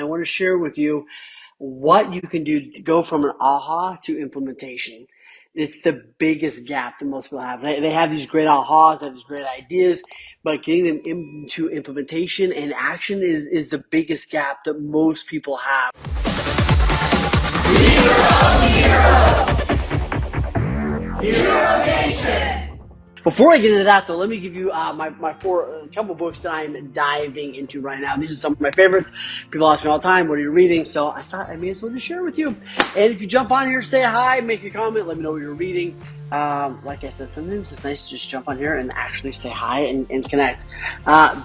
want to share with you what you can do to go from an aha to implementation. It's the biggest gap that most people have. They have these great ahas, they have these great ideas, but getting them into implementation and action is the biggest gap that most people have. Hero Nation! Before I get into that, though, let me give you my couple books that I'm diving into right now. These are some of my favorites. People ask me all the time, what are you reading? So I thought I may as well just share with you. And if you jump on here, say hi, make a comment, let me know what you're reading. Like I said, sometimes it's nice to just jump on here and actually say hi and connect.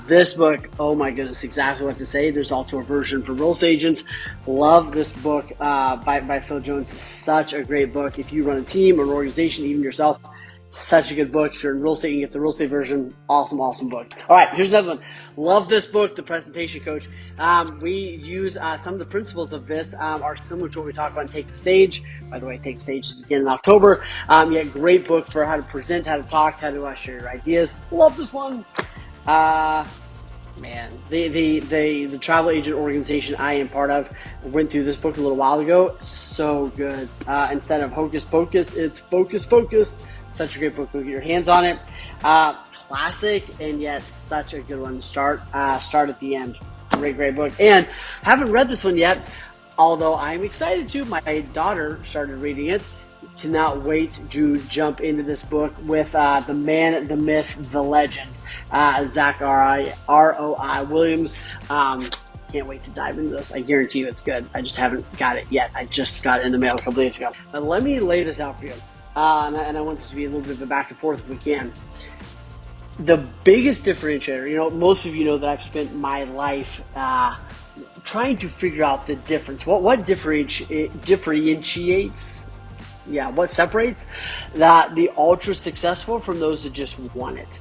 This book, oh my goodness, exactly what to say. There's also a version for real estate agents. Love this book by Phil Jones. It's such a great book. If you run a team or an organization, even yourself, such a good book. If you're in real estate, you can get the real estate version. Awesome book. All right, here's another one. Love this book, The Presentation Coach. We use some of the principles of this are similar to what we talk about in Take the Stage. By the way, Take the Stage is again in October. Great book for how to present, how to talk, how to share your ideas. Love this one. The travel agent organization I am part of went through this book a little while ago. So good. Instead of hocus pocus, it's focus. Such a great book. Go get your hands on it. Classic, and yet such a good one to start at the end. Great book. And haven't read this one yet, although I'm excited to. My daughter started reading it. Cannot wait to jump into this book with the man, the myth, the legend, Zach R.O.I. Williams. Can't wait to dive into this. I guarantee you it's good. I just haven't got it yet. I just got it in the mail a couple days ago. But let me lay this out for you. And I want this to be a little bit of a back and forth if we can. The biggest differentiator, most of you know that I've spent my life trying to figure out the difference. What differentiates? What separates the ultra successful from those that just want it?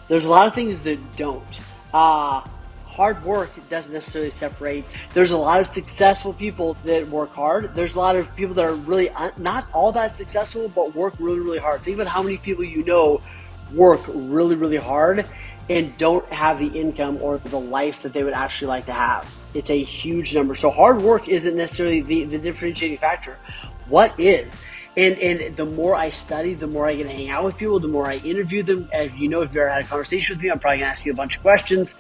There's a lot of things that don't. Hard work doesn't necessarily separate. There's a lot of successful people that work hard. There's a lot of people that are really not all that successful, but work really hard. Think about how many people you know work really hard and don't have the income or the life that they would actually like to have. It's a huge number. So hard work isn't necessarily the differentiating factor. What is? And the more I study, the more I get to hang out with people, the more I interview them. As if you ever had a conversation with me, I'm probably gonna ask you a bunch of questions.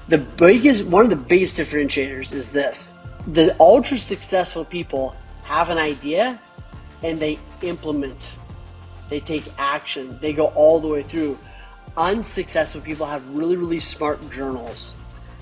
One of the biggest differentiators is this. The ultra successful people have an idea and they implement. They take action. They go all the way through. Unsuccessful people have really smart journals.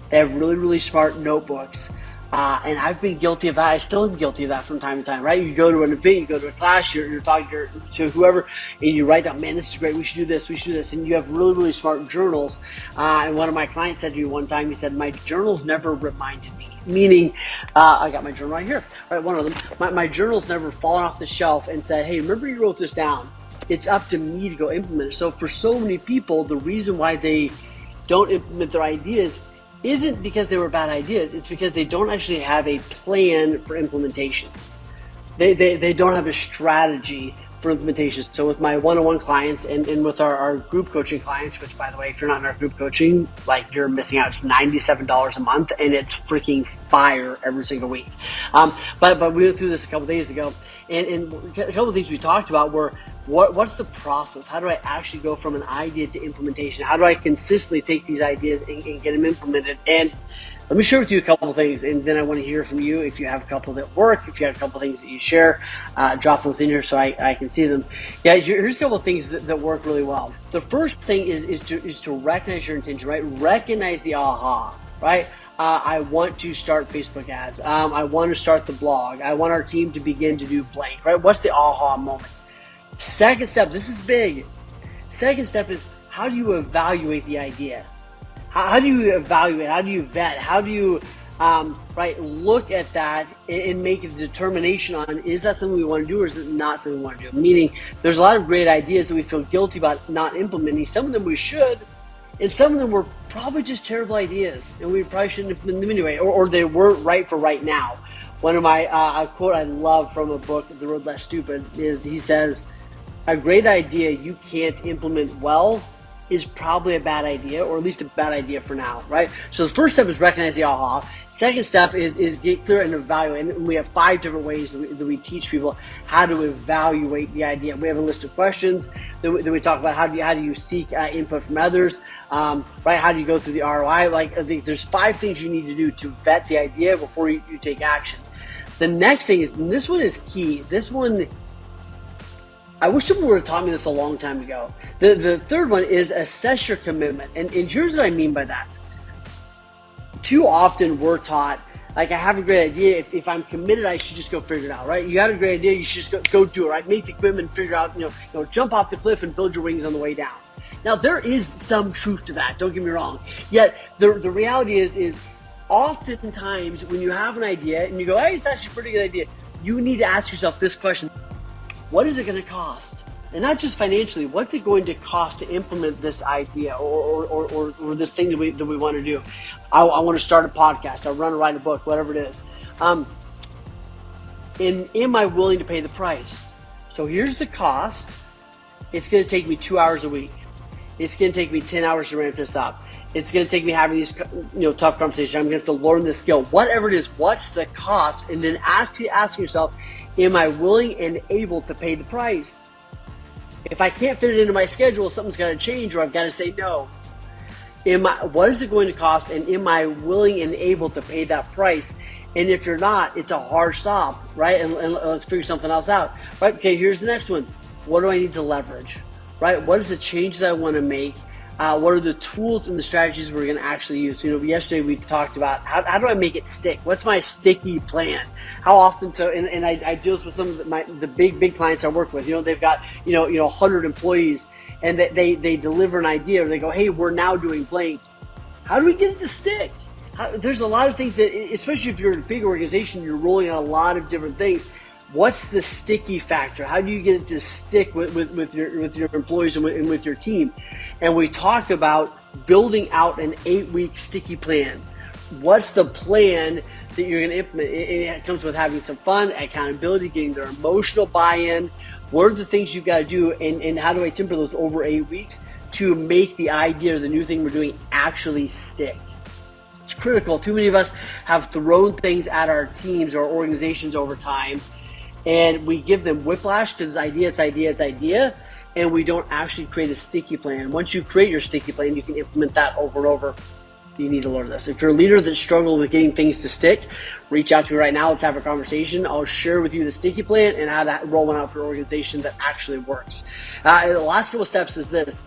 They have really smart notebooks. And I've been guilty of that. I still am guilty of that from time to time, right? You go to an event, you go to a class, you're talking to whoever, and you write down, man, this is great. We should do this. And you have really smart journals. And one of my clients said to me one time, he said, my journals never reminded me. Meaning, I got my journal right here, right? One of them. My journal's never fallen off the shelf and said, hey, remember you wrote this down. It's up to me to go implement it. So for so many people, the reason why they don't implement their ideas isn't because they were bad ideas. It's because they don't actually have a plan for implementation. They don't have a strategy for implementation. So with my one-on-one clients and with our group coaching clients, which by the way, if you're not in our group coaching, like you're missing out. It's $97 a month and it's freaking fire every single week. But we went through this a couple days ago, and a couple of things we talked about were what's the process? How do I actually go from an idea to implementation? How do I consistently take these ideas and get them implemented? And let me share with you a couple of things, and then I want to hear from you. If you have a couple that work, if you have a couple of things that you share, drop those in here so I can see them. Here's a couple of things that work really well. The first thing is to recognize your intention, right? Recognize the aha, right? I want to start Facebook ads. I want to start the blog. I want our team to begin to do blank, right? What's the aha moment? Second step, this is big. Second step is, how do you evaluate the idea? How do you evaluate? How do you vet? How do you look at that and make a determination on, is that something we want to do or is it not something we want to do? Meaning, there's a lot of great ideas that we feel guilty about not implementing. Some of them we should, and some of them were probably just terrible ideas, and we probably shouldn't implement them anyway, or they weren't right for right now. One of my a quote I love from a book, The Road Less Stupid, is he says, a great idea you can't implement well is probably a bad idea, or at least a bad idea for now, right? So the first step is recognize the aha. Second step is get clear and evaluate. And we have 5 different ways that we teach people how to evaluate the idea. We have a list of questions that we talk about. How do you seek input from others, right? How do you go through the ROI? Like, I think there's 5 things you need to do to vet the idea before you take action. The next thing is, and this one is key. This one, I wish someone would have taught me this a long time ago. The third one is assess your commitment. And here's what I mean by that. Too often we're taught, like, I have a great idea. If I'm committed, I should just go figure it out, right? You got a great idea, you should just go do it, right? Make the commitment, figure out, jump off the cliff and build your wings on the way down. Now, there is some truth to that, don't get me wrong. Yet, the reality is oftentimes when you have an idea and you go, hey, it's actually a pretty good idea, you need to ask yourself this question. What is it going to cost? And not just financially, what's it going to cost to implement this idea or this thing that we want to do? I want to start a podcast, I want to write a book, whatever it is. And am I willing to pay the price? So here's the cost. It's going to take me 2 hours a week. It's going to take me 10 hours to ramp this up. It's going to take me having these tough conversations. I'm going to have to learn this skill. Whatever it is, what's the cost? And then actually ask yourself, am I willing and able to pay the price? If I can't fit it into my schedule, something's got to change, or I've got to say no. What is it going to cost, and am I willing and able to pay that price? And if you're not, it's a hard stop, right? And let's figure something else out, right? Okay, here's the next one. What do I need to leverage, right? What is the changes I want to make? What are the tools and the strategies we're going to actually use? Yesterday we talked about how do I make it stick? What's my sticky plan? How often and I deal with some of the big clients I work with. They've got 100 employees, and they deliver an idea, or they go, hey, we're now doing blank. How do we get it to stick? There's a lot of things that, especially if you're in a big organization, you're rolling out a lot of different things. What's the sticky factor? How do you get it to stick with your employees and with your team? And we talk about building out an 8-week sticky plan. What's the plan that you're going to implement? It comes with having some fun, accountability, getting their emotional buy-in. What are the things you've got to do, and how do I temper those over 8 weeks to make the idea or the new thing we're doing actually stick? It's critical. Too many of us have thrown things at our teams or organizations over time, and we give them whiplash because it's idea, and we don't actually create a sticky plan. Once you create your sticky plan, you can implement that over and over. You need to learn this. If you're a leader that struggles with getting things to stick, reach out to me right now. Let's have a conversation. I'll share with you the sticky plan and how to roll one out for an organization that actually works. The last couple steps is this.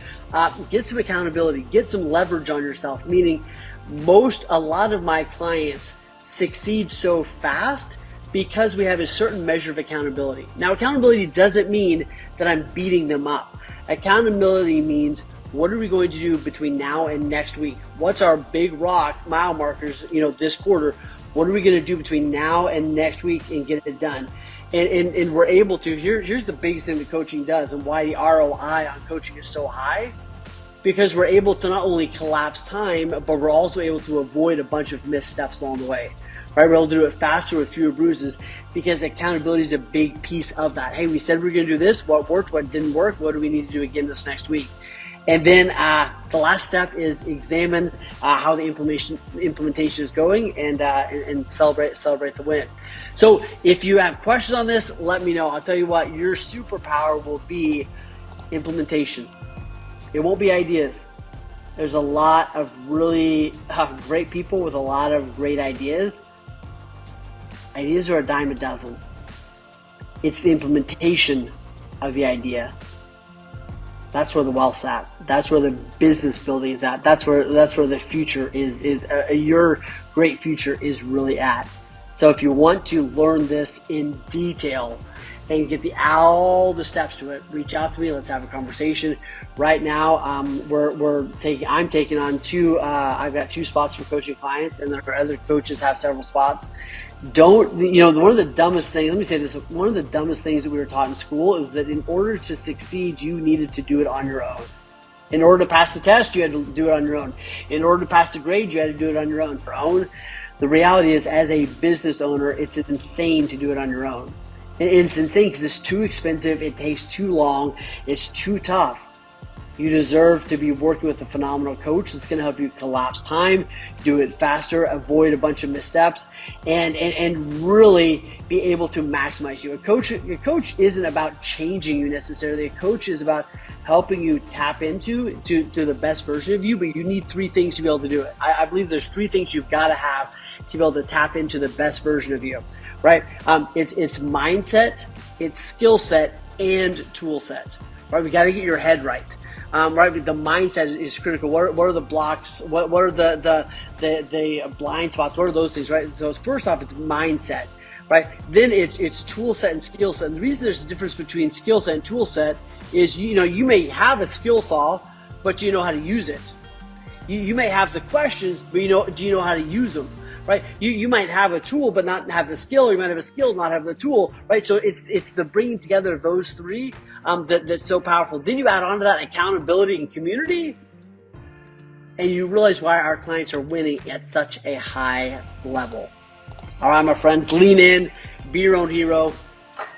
Get some accountability. Get some leverage on yourself, meaning a lot of my clients succeed so fast because we have a certain measure of accountability. Now, accountability doesn't mean that I'm beating them up. Accountability means, what are we going to do between now and next week? What's our big rock mile markers, this quarter? What are we going to do between now and next week and get it done? And we're able to, here's the biggest thing that coaching does and why the ROI on coaching is so high. Because we're able to not only collapse time, but we're also able to avoid a bunch of missteps along the way. Right, we're able to do it faster with fewer bruises because accountability is a big piece of that. Hey, we said we're going to do this. What worked? What didn't work? What do we need to do again this next week? And then the last step is examine how the implementation is going and celebrate the win. So if you have questions on this, let me know. I'll tell you what, your superpower will be implementation. It won't be ideas. There's a lot of really great people with a lot of great ideas. Ideas are a dime a dozen. It's the implementation of the idea. That's where the wealth's at. That's where the business building is at. That's where the future is your great future is really at. So if you want to learn this in detail and get all the steps to it, reach out to me. Let's have a conversation. Right now, I'm taking on I've got 2 spots for coaching clients, and there are other coaches have several spots. One of the dumbest things, let me say this, one of the dumbest things that we were taught in school is that in order to succeed, you needed to do it on your own. In order to pass the test, you had to do it on your own. In order to pass the grade, you had to do it on your own. The reality is, as a business owner, it's insane to do it on your own. And it's insane because it's too expensive, it takes too long, it's too tough. You deserve to be working with a phenomenal coach that's going to help you collapse time, do it faster, avoid a bunch of missteps, and really be able to maximize you. A coach isn't about changing you necessarily. A coach is about helping you tap into the best version of you, but you need three things to be able to do it. I believe there's three things you've got to have to be able to tap into the best version of you, right? It's mindset, it's skill set, and tool set, right? We got to get your head right. Right, the mindset is critical. What are the blocks? What are the blind spots? What are those things? Right. So first off, it's mindset. Right. Then it's tool set and skill set. And the reason there's a difference between skill set and tool set is you may have a skill saw, but do you know how to use it? You may have the questions, but do you know how to use them? Right? You might have a tool but not have the skill. You might have a skill and not have the tool. Right? So it's the bringing together of those three that's so powerful. Then you add on to that accountability and community, and you realize why our clients are winning at such a high level. All right, my friends, lean in, be your own hero,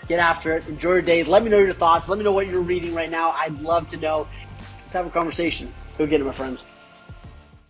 get after it, enjoy your day. Let me know your thoughts. Let me know what you're reading right now. I'd love to know. Let's have a conversation. Go get it, my friends.